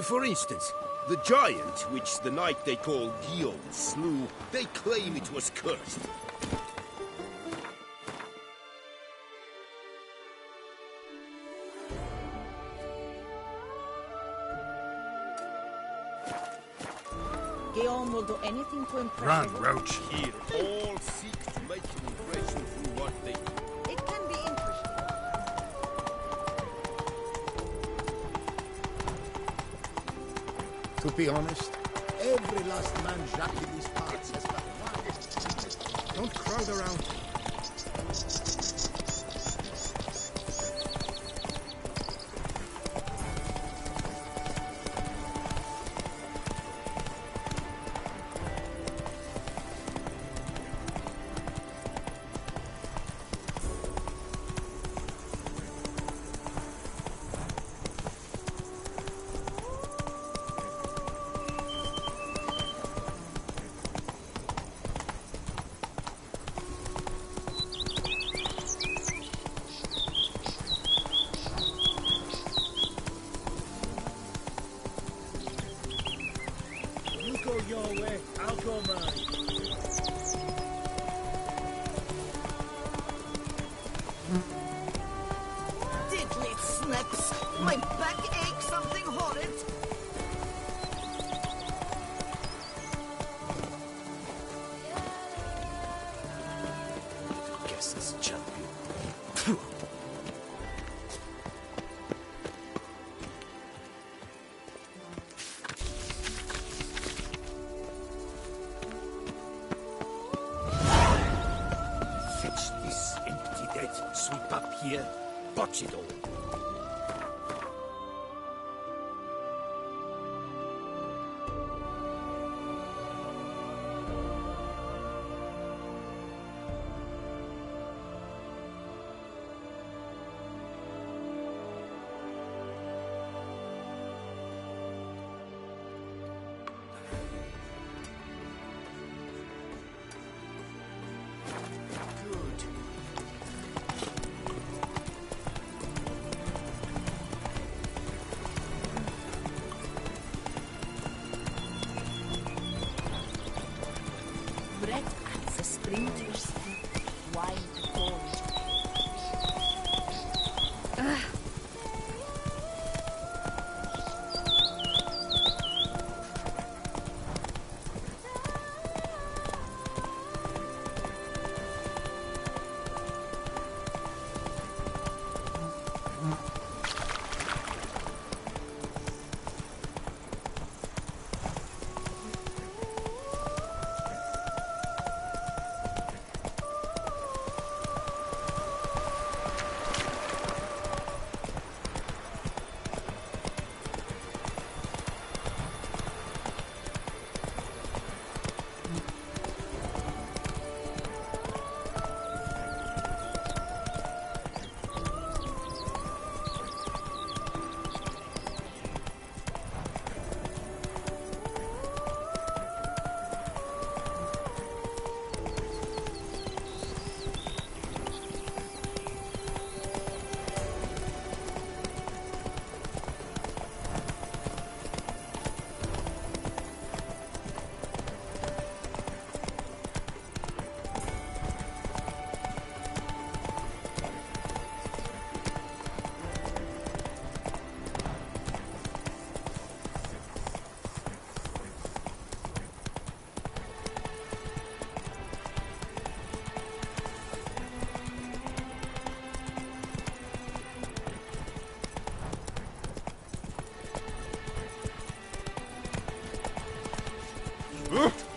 For instance, the giant, which the knight they call Guillaume slew, they claim it was cursed. Guillaume will do anything to impress Run, you. Roach. Here, all seek to make an impression through what they do. It can be interesting. To be honest, every last man Jacques in these parts has got one. Don't crowd around. Snips. My back aches something horrid. Guess this champion. Fetch this empty dead. Sweep up here. Botch it all. Bread and the splinters. Wine cold.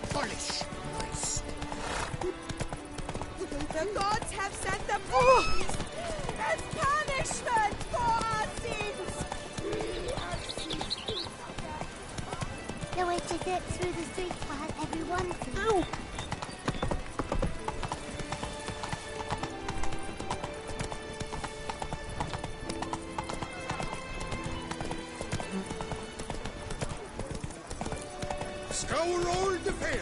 Polish. Nice. The gods have sent the beast as punishment for our sins. The way to get through the streets will have everyone free. Ow! Scour all the fairs.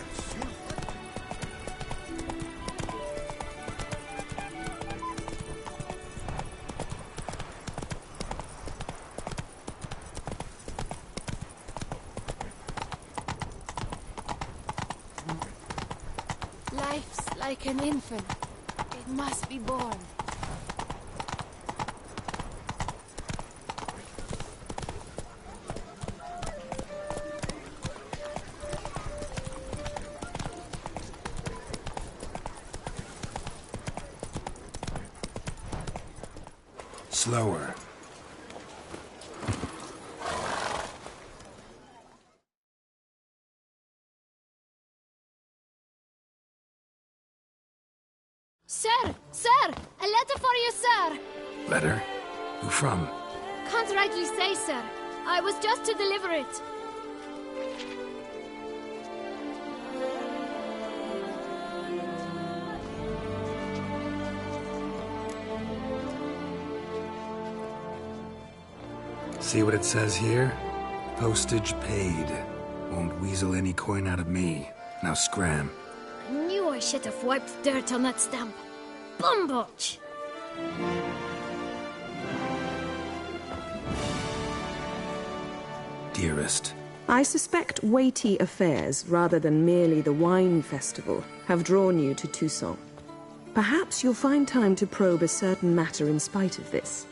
Life's like an infant. It must be born. Slower. Sir! Sir! A letter for you, sir! Letter? Who from? Can't rightly say, sir. I was just to deliver it. See what it says here? Postage paid. Won't weasel any coin out of me. Now scram. I knew I should have wiped dirt on that stamp. Bumbotch! Dearest. I suspect weighty affairs, rather than merely the wine festival, have drawn you to Toussaint. Perhaps you'll find time to probe a certain matter in spite of this.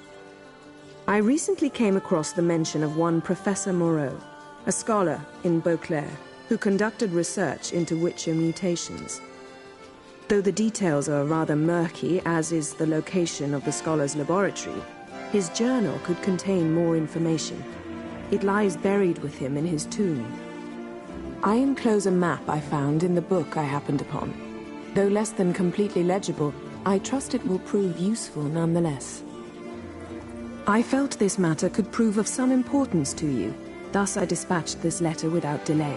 I recently came across the mention of one Professor Moreau, a scholar in Beauclair, who conducted research into Witcher mutations. Though the details are rather murky, as is the location of the scholar's laboratory, his journal could contain more information. It lies buried with him in his tomb. I enclose a map I found in the book I happened upon. Though less than completely legible, I trust it will prove useful nonetheless. I felt this matter could prove of some importance to you, thus I dispatched this letter without delay.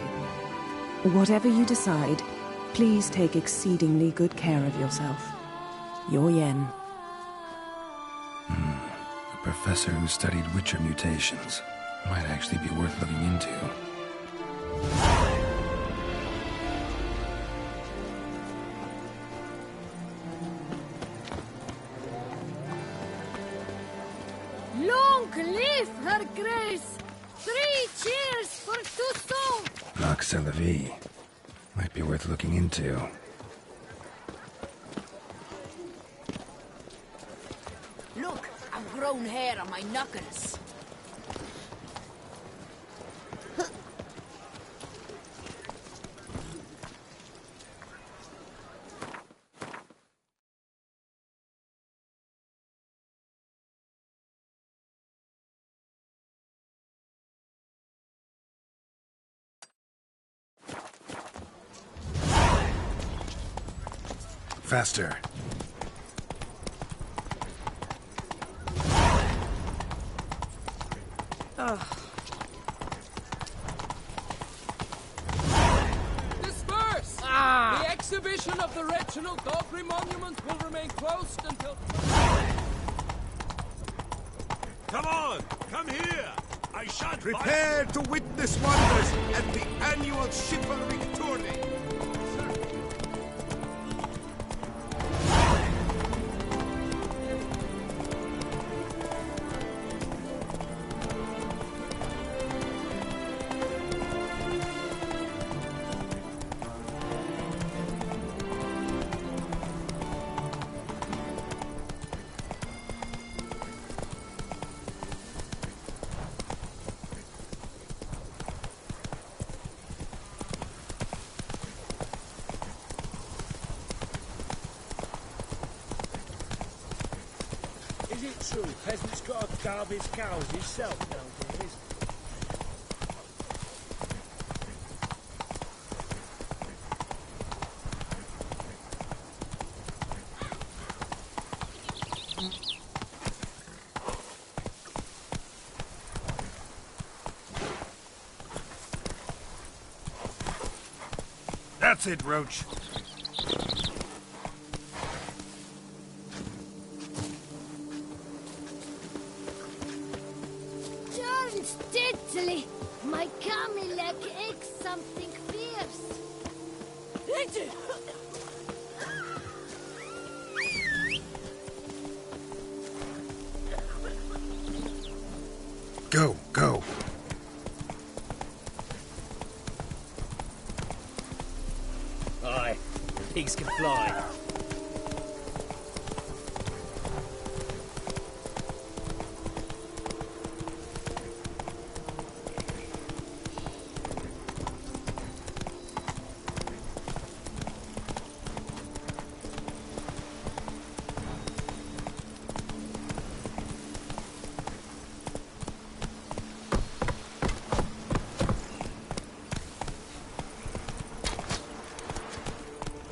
Whatever you decide, please take exceedingly good care of yourself. Your Yen. A professor who studied Witcher mutations. Might actually be worth looking into. Long live her grace! 3 cheers for Toussaint! Nox Celavi. Might be worth looking into. Look, I've grown hair on my knuckles. Faster. Disperse! The exhibition of the Reginald Daubry monument will remain closed until... Come on! Come here! I shan't prepare to witness wonders at the annual chivalry tourney! Is it true peasants got to garb his cows himself nowadays? That's it, Roach. Turn steadily! My Camilek aches something fierce! Go, go. Aye, pigs can fly.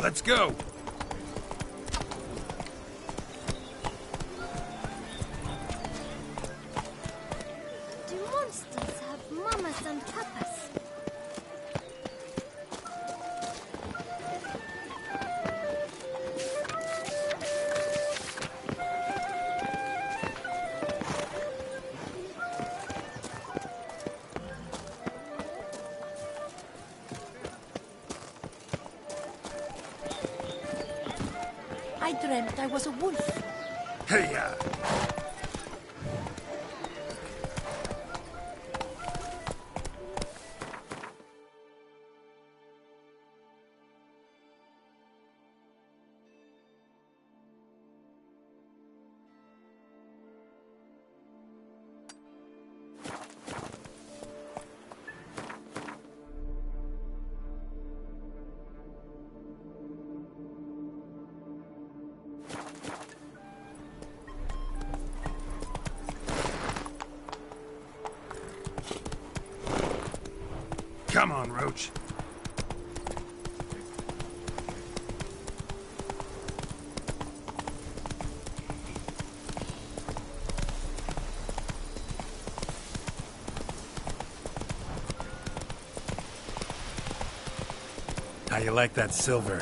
Let's go. Do monsters have mamas and papas? I dreamt I was a wolf. Hey-ya! Come on, Roach. How you like that silver?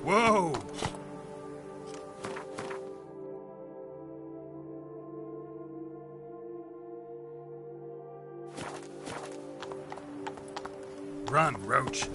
Whoa! Run, Roach.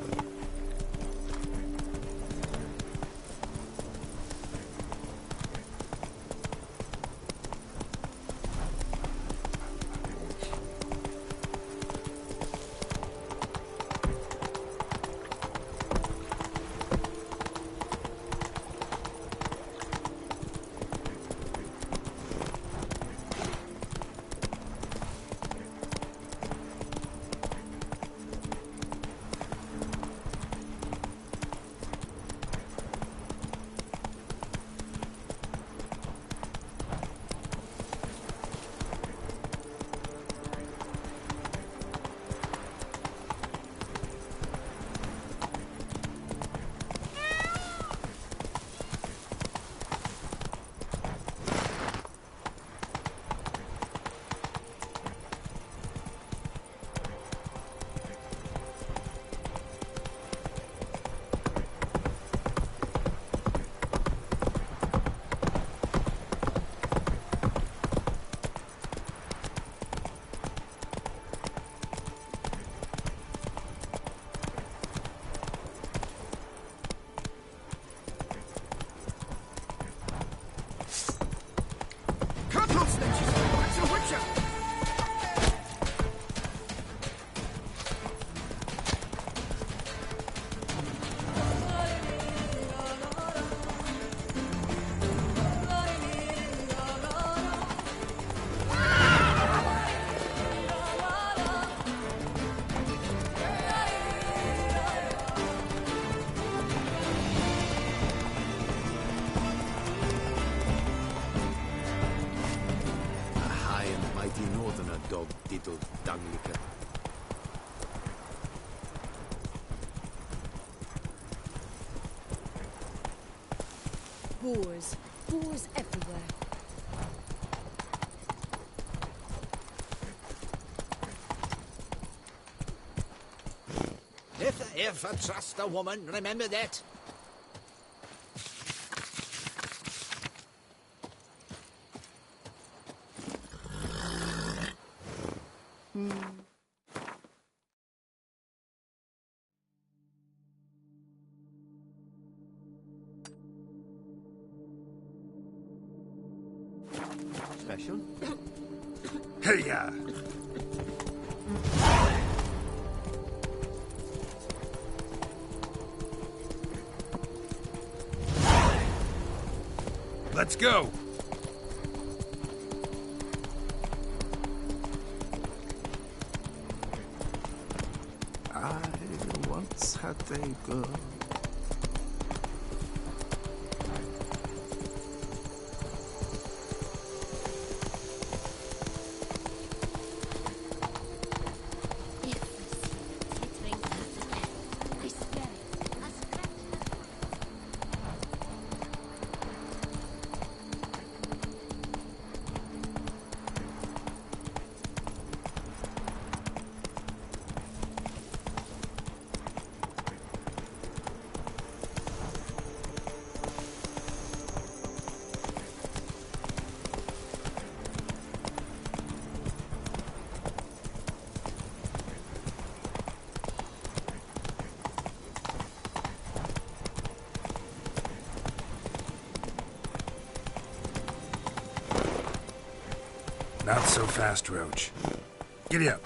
Dog diddle dunglicker. Boars. Boars everywhere. If ever trust a woman, remember that. Special? Hey-ya! Let's go! I once had a girl. Not so fast, Roach. Giddy up.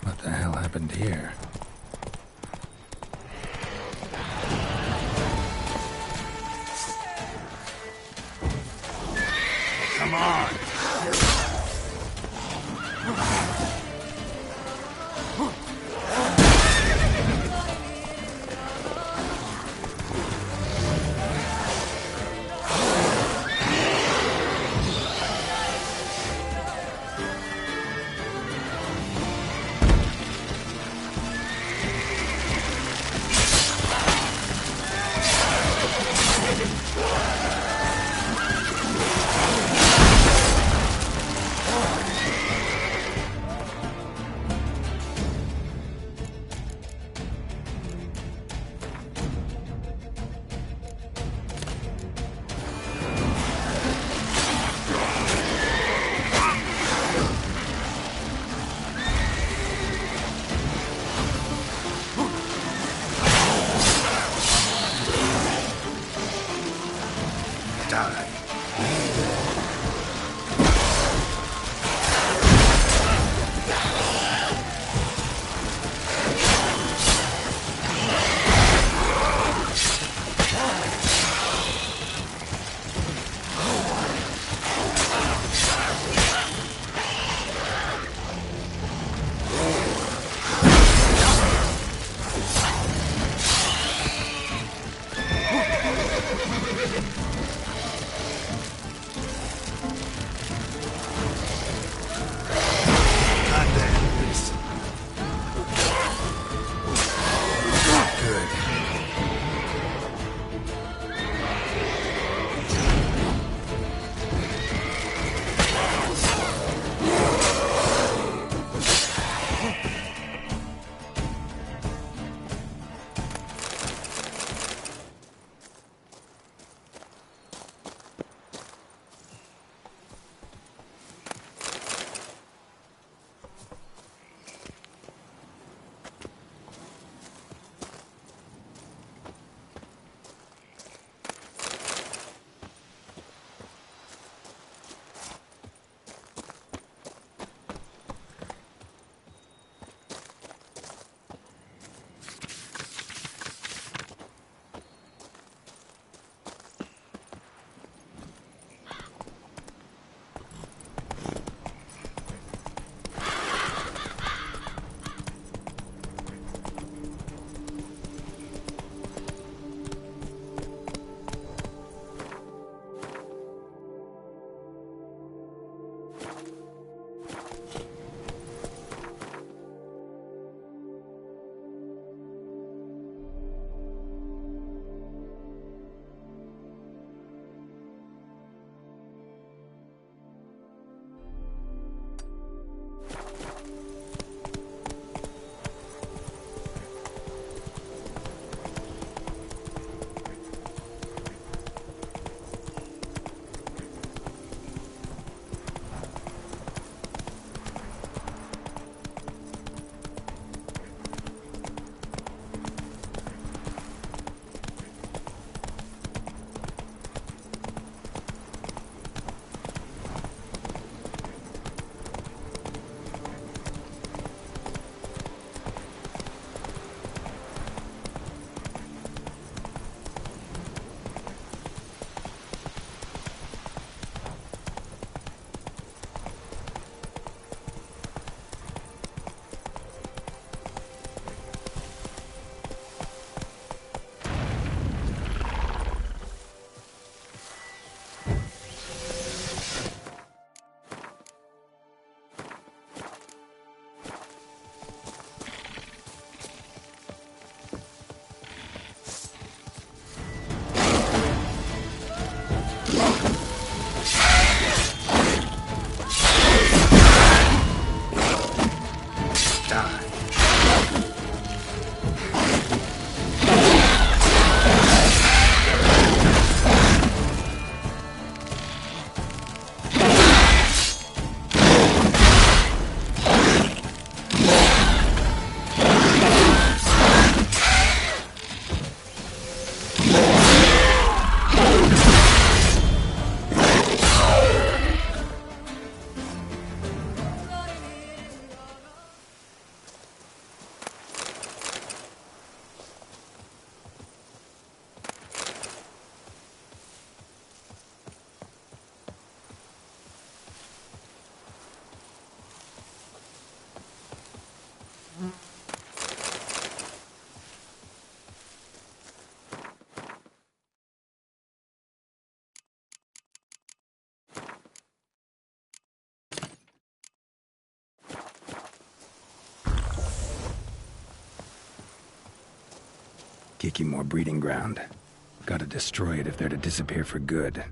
What the hell happened here? Come on! Kiki more breeding ground. Gotta destroy it if they're to disappear for good.